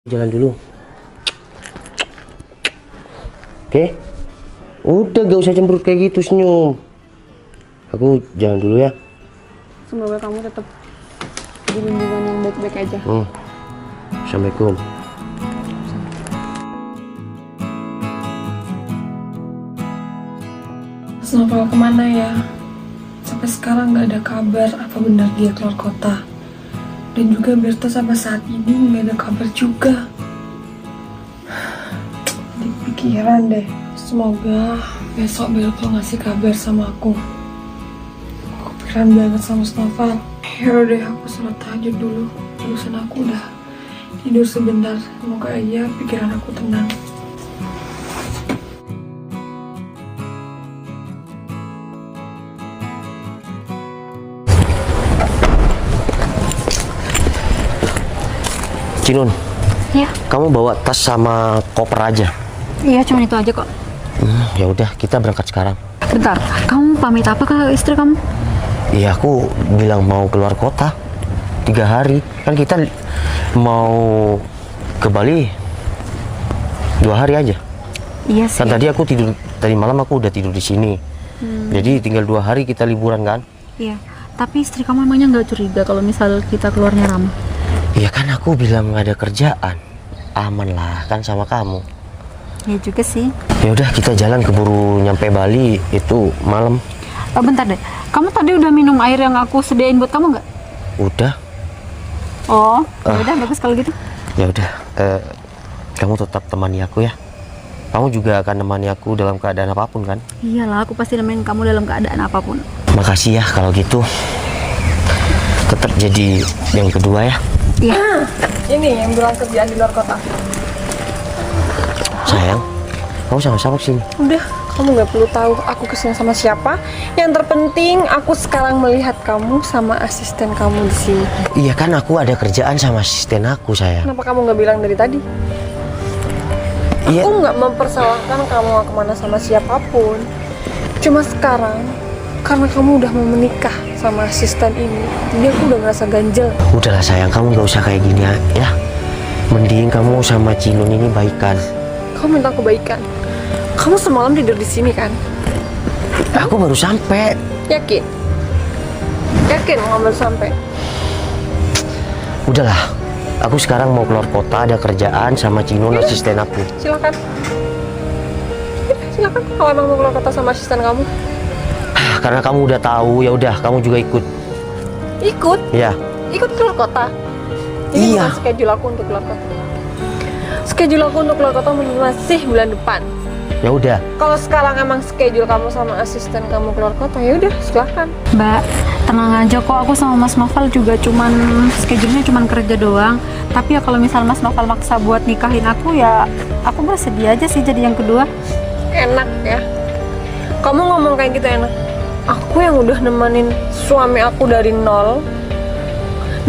Jalan dulu. Oke. Udah gak usah cemberut kayak gitu, senyum. Aku jalan dulu ya. Semoga kamu tetap di lingkungan yang baik-baik aja. Assalamualaikum. Mas Novel kemana ya? Sampai sekarang nggak ada kabar apa benar dia keluar kota. Dan juga Berta sampai saat ini nggak ada kabar juga. Jadi pikiran deh. Semoga besok Berta ngasih kabar sama aku. Aku kepikiran banget sama Mas Novel. Yaudah deh, aku sholat tahajud dulu. Barusan aku udah tidur sebentar. Semoga aja pikiran aku tenang. Cinun, Iya, kamu bawa tas sama koper aja. iya cuma itu aja kok. Ya udah, kita berangkat sekarang. Bentar, kamu pamit apa ke istri kamu? Iya, aku bilang mau keluar kota 3 hari. Kan kita mau ke Bali 2 hari aja. Iya sih. Kan tadi malam aku udah tidur di sini. Jadi tinggal 2 hari kita liburan kan? Iya, tapi istri kamu emangnya nggak curiga kalau misal kita keluarnya ramah? Iya kan aku bilang nggak ada kerjaan, aman lah kan sama kamu. Iya juga sih. Ya udah kita jalan keburu nyampe Bali itu malam. Bentar deh, kamu tadi udah minum air yang aku sediain buat kamu nggak? Udah. Oh, ya udah bagus kalau gitu. Ya udah, kamu tetap temani aku ya. Kamu juga akan nemani aku dalam keadaan apapun kan? Iyalah, aku pasti nemenin kamu dalam keadaan apapun. Makasih ya kalau gitu. Tetap jadi yang kedua ya. Iya. Ini yang bilang kerjaan di luar kota. Sayang, kamu sama-sama kesini. Udah, kamu nggak perlu tahu aku kesini sama siapa. Yang terpenting aku sekarang melihat kamu sama asisten kamu di sini. Iya kan aku ada kerjaan sama asisten aku sayang. Kenapa kamu nggak bilang dari tadi? Iya. Aku nggak mempersalahkan kamu kemana sama siapapun. Cuma sekarang, karena kamu udah mau menikah sama asisten ini, jadi aku udah ngerasa ganjel. Udahlah sayang, kamu nggak usah kayak gini ya. Mending kamu sama Cinun ini baikan. Kamu minta kebaikan. Kamu semalam tidur di sini kan? Aku baru sampai. Yakin? Yakin kamu baru sampai? Udahlah, aku sekarang mau keluar kota, ada kerjaan sama Cinun asisten aku. Silakan. Silakan kalau emang mau keluar kota sama asisten kamu. Karena kamu udah tahu, ya udah kamu juga ikut. Ikut? Ya. Ikut keluar kota? Ini Iya. bukan schedule aku untuk keluar kota. Schedule aku untuk keluar kota masih bulan depan. Ya udah. Kalau sekarang emang schedule kamu sama asisten kamu keluar kota, ya udah silakan. Mbak, tenang aja kok, aku sama Mas Novel juga cuman schedule-nya cuman kerja doang. Tapi ya kalau misal Mas Novel maksa buat nikahin aku, ya aku bersedia aja sih jadi yang kedua. Enak ya. Kamu ngomong kayak gitu enak. Aku yang udah nemenin suami aku dari nol,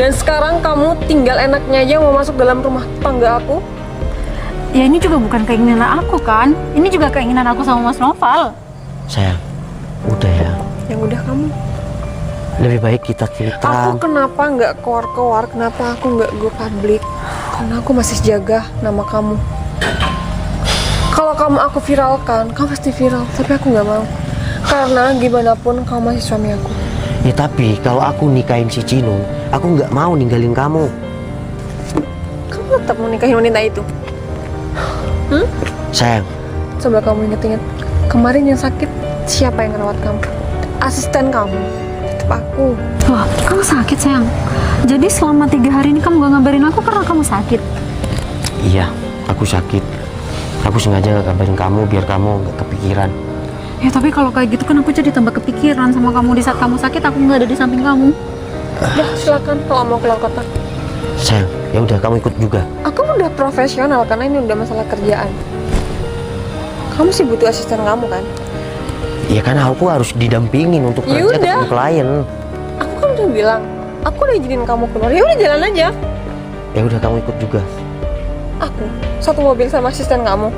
dan sekarang kamu tinggal enaknya aja mau masuk dalam rumah tangga aku. Ya ini juga bukan keinginan aku kan, ini juga keinginan aku sama Mas Novel. Sayang, udah ya. Yang udah kamu. Lebih baik kita cerita. Aku kenapa nggak keluar-keluar? Kenapa aku nggak go public? Karena aku masih jaga nama kamu. Kalau kamu aku viralkan, kamu pasti viral. Tapi aku nggak mau. Karena gimana pun kamu masih suami aku. Ya tapi kalau aku nikahin si Cinun, aku nggak mau ninggalin kamu. Kamu tetap mau nikahin wanita itu? Sayang, Coba kamu inget-inget, kemarin yang sakit siapa yang ngerawat kamu? Asisten kamu. Tetap aku. Wah, kamu sakit sayang. Jadi selama 3 hari ini kamu gak ngabarin aku karena kamu sakit. iya, aku sakit. Aku sengaja gak kabarin kamu biar kamu gak kepikiran. Ya tapi kalau kayak gitu kan aku jadi tambah kepikiran sama kamu. Di saat kamu sakit aku nggak ada di samping kamu. Udah silakan kalau mau keluar kota. Sayang, ya udah kamu ikut juga. Aku udah profesional karena ini udah masalah kerjaan. Kamu sih butuh asisten kamu kan? Ya kan aku harus didampingin untuk kerja Yaudah. ketemu klien. Aku kan udah bilang, aku udah izinin kamu keluar. Ya udah jalan aja. Ya udah kamu ikut juga. Aku satu mobil sama asisten kamu.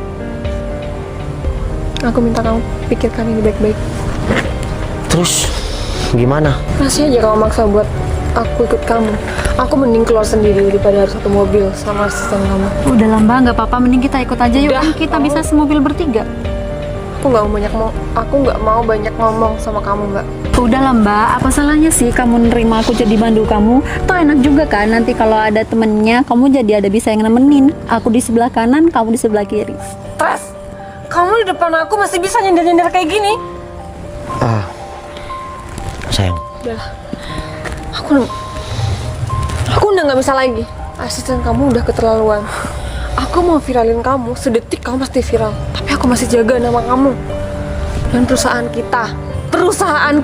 Aku minta kamu pikirkan ini baik-baik. Terus gimana? Masih aja kamu maksa buat aku ikut kamu. Aku mending keluar sendiri daripada harus satu mobil sama asisten kamu. Udah lah Mbak, nggak apa-apa, mending kita ikut aja yuk. Udah, Kan kita kamu- bisa semobil bertiga. Aku nggak mau banyak ngomong sama kamu, Mbak. Udah lah Mbak, apa salahnya sih kamu nerima aku jadi bandu kamu? Toh enak juga kan nanti kalau ada temennya, kamu jadi ada bisa yang nemenin. Aku di sebelah kanan, kamu di sebelah kiri. Stres. Kamu di depan aku masih bisa nyender-nyender kayak gini. Sayang, Udah. Aku udah nggak bisa lagi. Asisten kamu udah keterlaluan. Aku mau viralin kamu, sedetik kamu pasti viral. Tapi aku masih jaga nama kamu. Dan perusahaan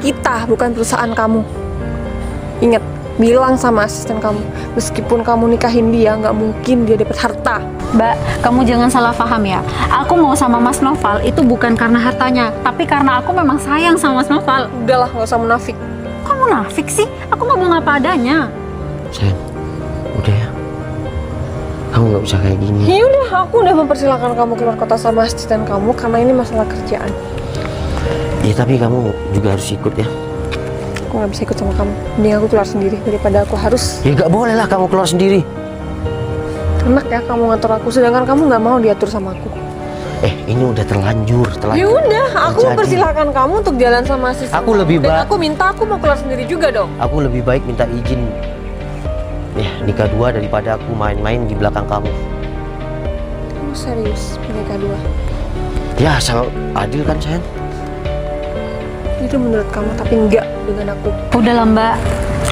kita, bukan perusahaan kamu. Ingat, bilang sama asisten kamu, meskipun kamu nikahin dia, nggak mungkin dia dapat harta. Mbak, kamu jangan salah paham ya. Aku mau sama Mas Noval itu bukan karena hartanya, tapi karena aku memang sayang sama Mas Noval. Udahlah, nggak usah munafik. Kamu munafik sih? Aku ngomong apa adanya. sayang, udah ya. Kamu nggak usah kayak gini. Ya udah, aku udah mempersilahkan kamu keluar kota sama asisten kamu karena ini masalah kerjaan. Ya tapi kamu juga harus ikut ya. Aku nggak bisa ikut sama kamu. Mending aku keluar sendiri daripada aku harus. Ya nggak boleh lah kamu keluar sendiri. Enak ya kamu ngatur aku, sedangkan kamu nggak mau diatur sama aku. Ini udah terlanjur. Ya udah, aku Terjadi. mempersilahkan kamu untuk jalan sama asisten. Aku lebih Dan baik. aku minta aku mau keluar sendiri juga dong. Aku lebih baik minta izin ya nikah dua daripada aku main-main di belakang kamu. Kamu serius menikah dua? Ya asal adil kan sayang. Itu menurut kamu, tapi enggak dengan aku. Udah lah Mbak,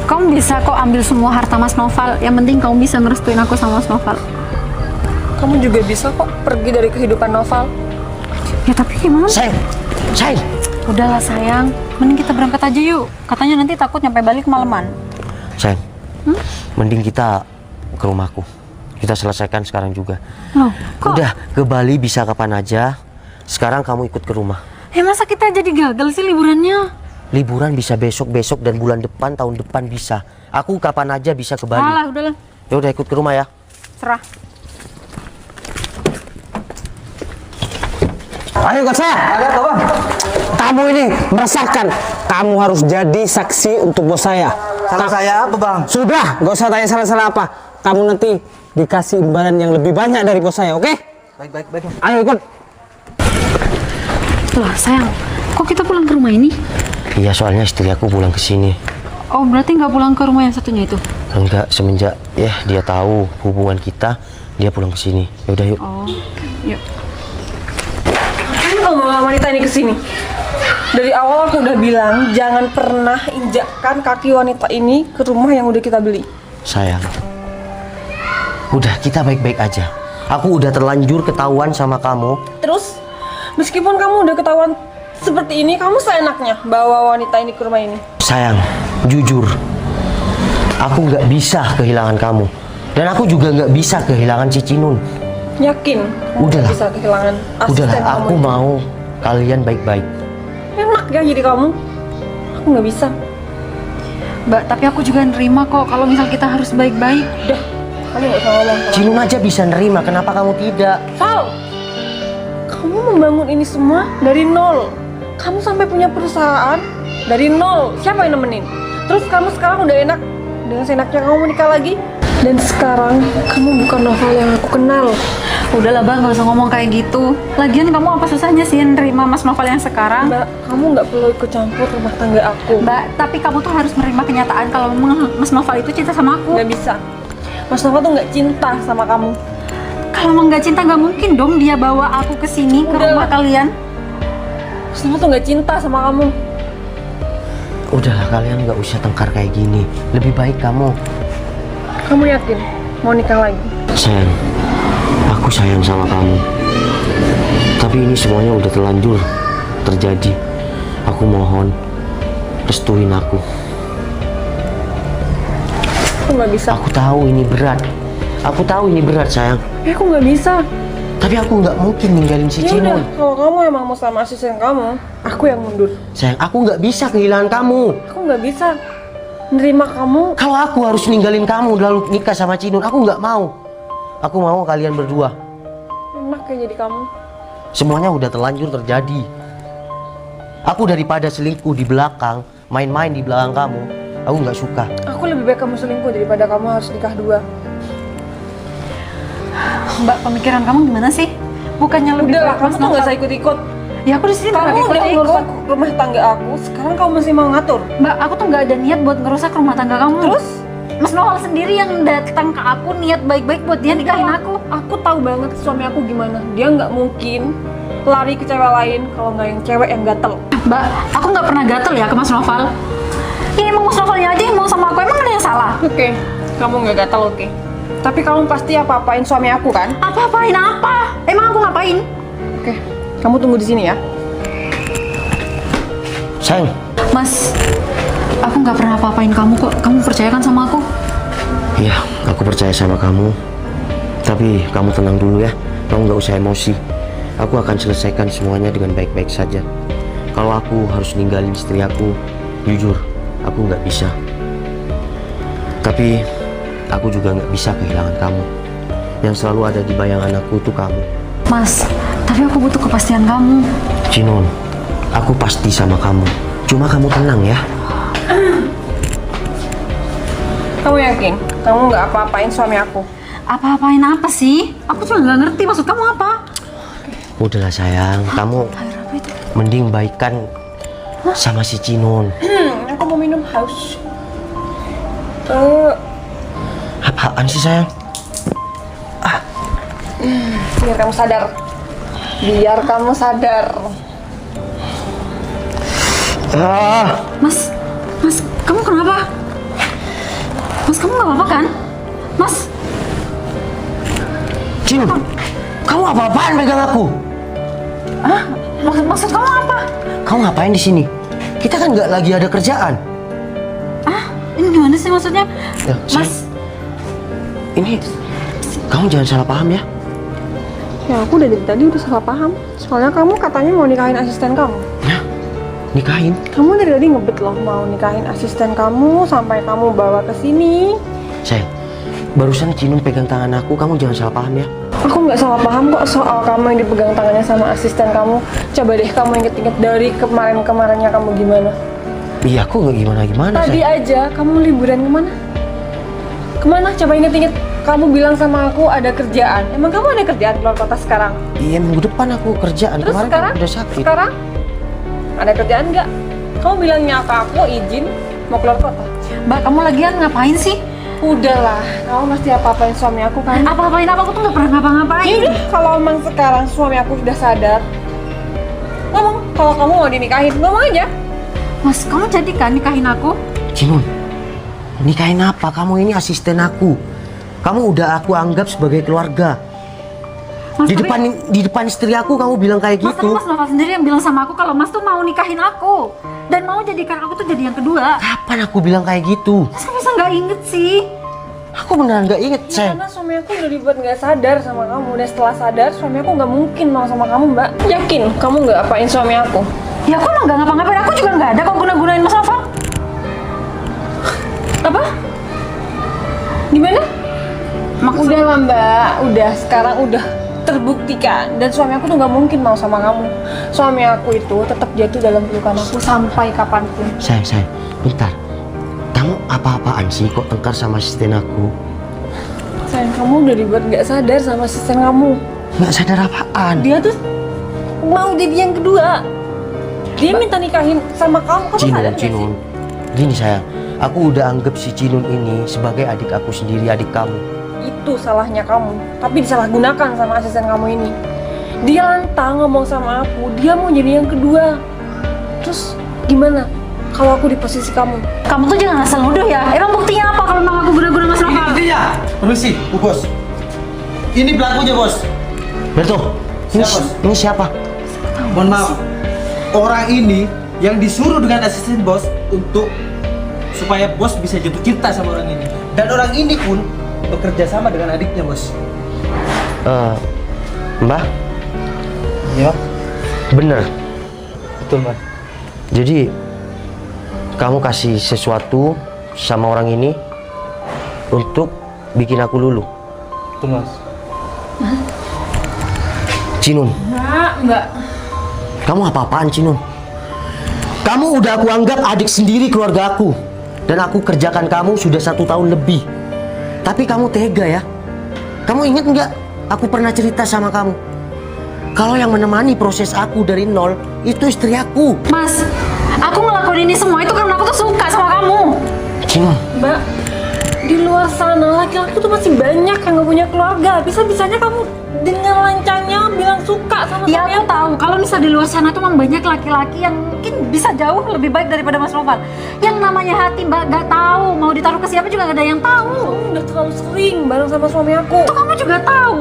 kamu bisa kok ambil semua harta Mas Noval. Yang penting kamu bisa ngerestuin aku sama Mas Noval. Kamu juga bisa kok pergi dari kehidupan Noval. Ya tapi gimana? Sayang, Udahlah sayang, mending kita berangkat aja yuk. Katanya nanti takut nyampe balik kemalaman. sayang. Mending kita ke rumahku. Kita selesaikan sekarang juga. Loh, kok? Udah ke Bali bisa kapan aja. Sekarang kamu ikut ke rumah. Masa kita jadi gagal sih liburannya? Liburan bisa besok dan bulan depan, tahun depan bisa. Aku kapan aja bisa ke Bali. Alah, udahlah. Ya udah ikut ke rumah ya. Serah. Ayo ikut saya. Ada apa, Bang? Kamu ini meresahkan. Kamu harus jadi saksi untuk bos saya. Salah saya apa, Bang? Sudah, gak usah tanya salah-salah apa. Kamu nanti dikasih imbalan yang lebih banyak dari bos saya, oke? Baik. Ayo ikut. Lah sayang, kok kita pulang ke rumah ini? Iya soalnya istri aku pulang ke sini. Oh berarti nggak pulang ke rumah yang satunya itu? Enggak, semenjak ya dia tahu hubungan kita, dia pulang ke sini. Ya udah yuk. Oh, yuk. Ngapain kamu bawa wanita ini ke sini? Dari awal aku udah bilang jangan pernah injakkan kaki wanita ini ke rumah yang udah kita beli. Sayang. Udah kita baik-baik aja. Aku udah terlanjur ketahuan sama kamu. Terus, meskipun kamu udah ketahuan seperti ini, kamu seenaknya bawa wanita ini ke rumah ini. Sayang, jujur. Aku nggak bisa kehilangan kamu. Dan aku juga nggak bisa kehilangan Cici Nun. Yakin? Kamu Udahlah. nggak bisa kehilangan asisten Udahlah, kamu aku ini? mau kalian baik-baik. Enak ya jadi kamu. Aku nggak bisa. Mbak, tapi aku juga nerima kok kalau misal kita harus baik-baik. Udah, kamu nggak usah ngomong. Cinun aja bisa nerima, kenapa kamu tidak? Val, kamu membangun ini semua dari nol. Kamu sampai punya perusahaan dari nol. Siapa yang nemenin? Terus kamu sekarang udah enak dengan seenaknya kamu menikah lagi. Dan sekarang kamu bukan Novel yang aku kenal. Udahlah Bang, nggak usah ngomong kayak gitu. Lagian kamu apa susahnya sih nerima Mas Novel yang sekarang? Mbak, kamu nggak perlu ikut campur rumah tangga aku. Mbak, tapi kamu tuh harus menerima kenyataan kalau memang Mas Novel itu cinta sama aku. Nggak bisa. Mas Novel tuh nggak cinta sama kamu. Kalau emang nggak cinta nggak mungkin dong dia bawa aku ke sini ke Udah. rumah kalian. Mas Novel tuh nggak cinta sama kamu. Udahlah, kalian nggak usah tengkar kayak gini. Lebih baik kamu. Kamu yakin mau nikah lagi? Sayang, aku sayang sama kamu. Tapi ini semuanya udah terlanjur terjadi. Aku mohon, restuin aku. Aku nggak bisa. Aku tahu ini berat. Aku tahu ini berat, sayang. Aku nggak bisa. Tapi aku nggak mungkin ninggalin si Ya udah, Cinun. kalau kamu emang mau sama asisten kamu, aku yang mundur. Sayang, aku nggak bisa kehilangan kamu. Aku nggak bisa nerima kamu. Kalau aku harus ninggalin kamu lalu nikah sama Cinun, aku nggak mau. Aku mau kalian berdua. Enak kayak jadi kamu. Semuanya udah terlanjur terjadi. Aku daripada selingkuh di belakang, main-main di belakang kamu, Aku nggak suka. Aku lebih baik kamu selingkuh daripada kamu harus nikah 2. Mbak, pemikiran kamu gimana sih? Bukannya lebih Udah lah, baik kamu Mas tuh nggak Novel? usah ikut-ikut. Ya aku di sini Kamu nggak udah ikut-ikut. ngerusak rumah tangga aku, sekarang kamu masih mau ngatur. Mbak, aku tuh nggak ada niat buat ngerusak rumah tangga kamu. Terus? Mas Novel sendiri yang datang ke aku niat baik-baik buat dia nikahin aku. Aku tahu banget suami aku gimana. Dia nggak mungkin lari ke cewek lain kalau nggak yang cewek yang gatel. Mbak, aku nggak pernah gatel ya ke Mas Novel. Ini emang Mas Novelnya aja yang mau sama aku, emang ada yang salah? Oke, kamu nggak gatel oke. Tapi kamu pasti apa-apain suami aku kan? Apa-apain apa? Emang aku ngapain? Oke, kamu tunggu di sini ya. Sayang, Mas, aku nggak pernah apa-apain kamu kok. Kamu percaya kan sama aku? iya, aku percaya sama kamu. Tapi kamu tenang dulu ya. Kamu nggak usah emosi. Aku akan selesaikan semuanya dengan baik-baik saja. Kalau aku harus ninggalin istri aku, jujur, aku nggak bisa. Tapi aku juga nggak bisa kehilangan kamu. Yang selalu ada di bayangan aku itu kamu. Mas, tapi aku butuh kepastian kamu. Cinon, aku pasti sama kamu. Cuma kamu tenang ya. Kamu yakin? Kamu nggak apa-apain suami aku? Apa-apain apa sih? Aku juga nggak ngerti maksud kamu apa. Udahlah sayang, kamu Air apa itu? mending baikan sama si Cinon. Aku mau minum haus. Apaan sih sayang? Biar kamu sadar. Biar kamu sadar. Mas, kamu kenapa? Mas, kamu nggak apa-apa kan? Mas, Cinon, kamu apa-apaan pegang aku? maksud kamu apa? Kamu ngapain di sini? Kita kan nggak lagi ada kerjaan. Ini gimana sih maksudnya? Ya, Mas, ini kamu jangan salah paham ya. Ya aku dari tadi udah salah paham. Soalnya kamu katanya mau nikahin asisten kamu. Nah, nikahin. Kamu dari tadi ngebet loh mau nikahin asisten kamu sampai kamu bawa ke sini. Sayang, barusan Cinon pegang tangan aku, kamu jangan salah paham ya. Aku nggak salah paham kok soal kamu yang dipegang tangannya sama asisten kamu. Coba deh kamu inget-inget dari kemarin-kemarinnya kamu gimana. Iya, aku nggak gimana-gimana. Tadi aja kamu liburan kemana? Kemana? Coba inget-inget. Kamu bilang sama aku ada kerjaan. Emang kamu ada kerjaan keluar kota sekarang? Iya, minggu depan aku kerjaan. Terus Kemarin sekarang? kan udah sakit. Sekarang? Ada kerjaan nggak? Kamu bilangnya ke aku izin mau keluar kota. Mbak, kamu lagian ngapain sih? Udahlah, kamu mesti apa-apain suami aku kan? Apa-apain apa? Aku tuh nggak pernah ngapa-ngapain. Ya udah, kalau emang sekarang suami aku sudah sadar, ngomong kalau kamu mau dinikahin, ngomong aja. Mas, kamu jadi kan nikahin aku? Cinon, nikahin apa? Kamu ini asisten aku. Kamu udah aku anggap sebagai keluarga. Mas, Di tapi- depan istri aku kamu bilang kayak Mas, tapi gitu. Mas Novel sendiri yang bilang sama aku kalau Mas tuh mau nikahin aku dan mau jadikan aku tuh jadi yang kedua. Kapan aku bilang kayak gitu? Mas, kamu bisa nggak inget sih? Aku beneran nggak inget, sayang. Karena suami aku udah dibuat nggak sadar sama kamu. Dan setelah sadar, suami aku nggak mungkin mau sama kamu, Mbak. Yakin kamu nggak apain suami aku? Ya aku emang nggak ngapa-ngapain, aku juga nggak ada kok guna-gunain Mas Novel. Apa? Gimana? Udah lah Mbak, udah sekarang udah terbuktikan dan suami aku tuh nggak mungkin mau sama kamu. Suami aku itu tetap jatuh dalam pelukan aku sampai kapanpun. Sayang, bentar. Kamu apa-apaan sih kok tengkar sama asisten aku? Sayang, kamu udah dibuat nggak sadar sama asisten kamu. Nggak sadar apaan? Dia tuh mau jadi yang kedua. Dia minta nikahin sama kamu. Kamu sadar nggak sih? Cinon. Gini sayang, aku udah anggap si Cinon ini sebagai adik aku sendiri, adik kamu. Itu salahnya kamu, tapi disalahgunakan sama asisten kamu ini. Dia lantang ngomong sama aku, dia mau jadi yang kedua. Terus gimana kalau aku di posisi kamu? Kamu tuh jangan asal nuduh ya. Emang buktinya apa kalau memang aku guna-guna Mas Novel? Buktinya, permisi, Bu Bos. Ini pelakunya, Bos. Berto, ini, Siapa? ini siapa? Mohon maaf, orang ini yang disuruh dengan asisten Bos untuk supaya Bos bisa jatuh cinta sama orang ini. Dan orang ini pun bekerja sama dengan adiknya, Bos. Mbak, Ya, bener. betul, Mbak. Jadi kamu kasih sesuatu sama orang ini untuk bikin aku luluh. Betul, Mas. Cinon, Mbak. kamu apa-apaan Cinon? Kamu udah aku anggap adik sendiri keluarga aku. Dan aku kerjakan kamu sudah 1 tahun lebih. Tapi kamu tega ya. Kamu ingat nggak? Aku pernah cerita sama kamu. Kalau yang menemani proses aku dari nol, itu istri aku. Mas, aku ngelakuin ini semua itu karena aku tuh suka sama kamu. Cino, Mbak, di luar sana laki-laki tuh masih banyak yang gak punya keluarga. Bisa-bisanya kamu dengan lancangnya bilang suka sama Ya suami aku tahu, kalau misal di luar sana tuh memang banyak laki-laki yang mungkin bisa jauh lebih baik daripada Mas Noval. Yang namanya hati Mbak gak tahu, mau ditaruh ke siapa juga gak ada yang tahu. Kamu udah terlalu sering bareng sama suami aku. Itu kamu juga tahu.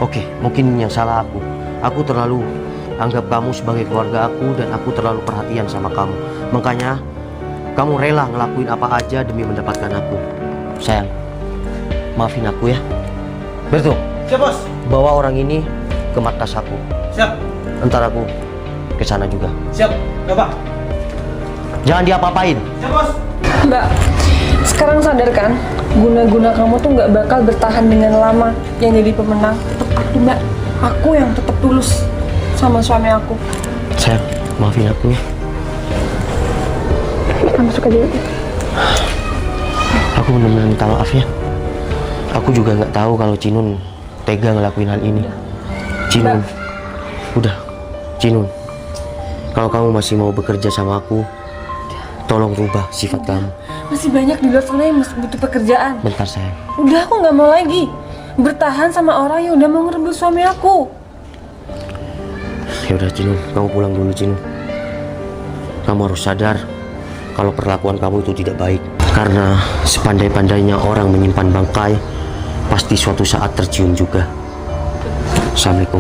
oke, mungkin yang salah aku. Aku terlalu anggap kamu sebagai keluarga aku dan aku terlalu perhatian sama kamu. Makanya kamu rela ngelakuin apa aja demi mendapatkan aku. Sayang, maafin aku ya. Berto, Siap bos. bawa orang ini ke markas aku. Siap. Ntar aku ke sana juga. Siap. Coba. Jangan diapa-apain. Siap bos. Mbak, sekarang sadar kan, guna-guna kamu tuh nggak bakal bertahan dengan lama. Yang jadi pemenang tetap aku, Mbak. Aku yang tetap tulus sama suami aku. Sayang, maafin aku ya. Kita masuk aja yuk. Aku benar-benar minta maaf ya. Aku juga nggak tahu kalau Cinun tega ngelakuin hal ini. Cinun, udah, Cinun. Kalau kamu masih mau bekerja sama aku, tolong rubah sifat kamu. Masih banyak di luar sana yang masih butuh pekerjaan. Bentar sayang. Udah, aku nggak mau lagi bertahan sama orang yang udah mau ngerebut suami aku. Ya udah Cinun, kamu pulang dulu Cinun. Kamu harus sadar kalau perlakuan kamu itu tidak baik. Karena sepandai-pandainya orang menyimpan bangkai, pasti suatu saat tercium juga. Assalamualaikum.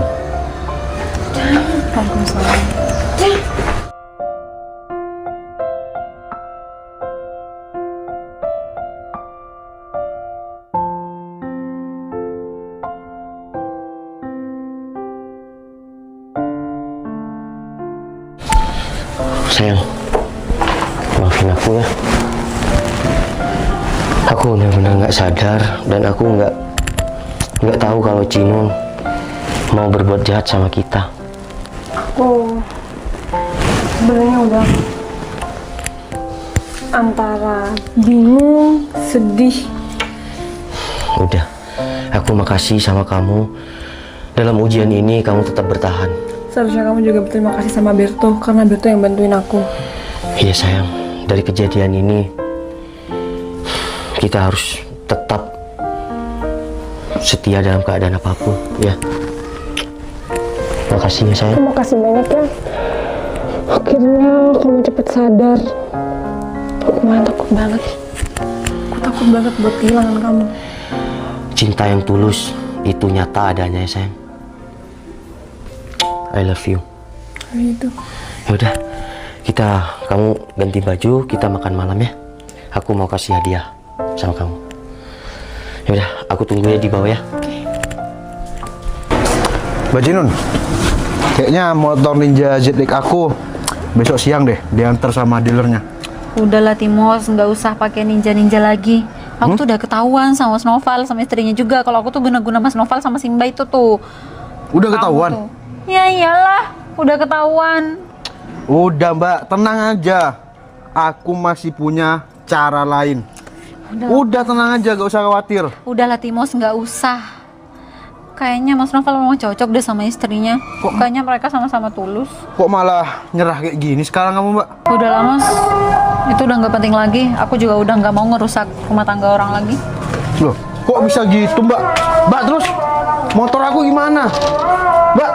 Sayang, maafin aku ya. Aku benar-benar nggak sadar dan aku nggak tahu kalau Cinun mau berbuat jahat sama kita. Aku sebenarnya udah antara bingung, sedih. Udah, aku makasih sama kamu. Dalam ujian ini kamu tetap bertahan. Seharusnya kamu juga berterima kasih sama Berto karena Berto yang bantuin aku. Iya sayang, dari kejadian ini kita harus tetap setia dalam keadaan apapun, ya. Makasih ya sayang. Terima kasih banyak ya. Akhirnya kamu cepet sadar. Aku malah takut banget. Aku takut banget buat kehilangan kamu. Cinta yang tulus itu nyata adanya ya sayang. I love you. Itu. Ya udah, kamu ganti baju, kita makan malam ya. Aku mau kasih hadiah sama kamu. Ya udah, aku tunggu ya di bawah ya. Mbak Jinun, kayaknya motor Ninja ZX aku besok siang deh diantar sama dealernya. Udahlah Timos, nggak usah pakai ninja-ninja lagi. Aku tuh udah ketahuan sama Mas Noval, sama istrinya juga. Kalau aku tuh guna-guna Mas Noval sama Simba itu tuh. Udah Kamu ketahuan? tuh. Ya iyalah, udah ketahuan. Udah Mbak, tenang aja. Aku masih punya cara lain. Udah tenang aja, gak usah khawatir. Udahlah Timos, nggak usah. Kayaknya Mas Noval memang cocok deh sama istrinya. Kayaknya mereka sama-sama tulus. Kok malah nyerah kayak gini sekarang kamu Mbak? Udahlah Mas, itu udah nggak penting lagi. Aku juga udah nggak mau ngerusak rumah tangga orang lagi. Loh, kok bisa gitu Mbak? Mbak terus motor aku gimana? Mbak,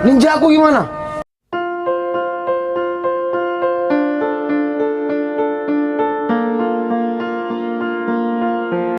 Ninja aku gimana?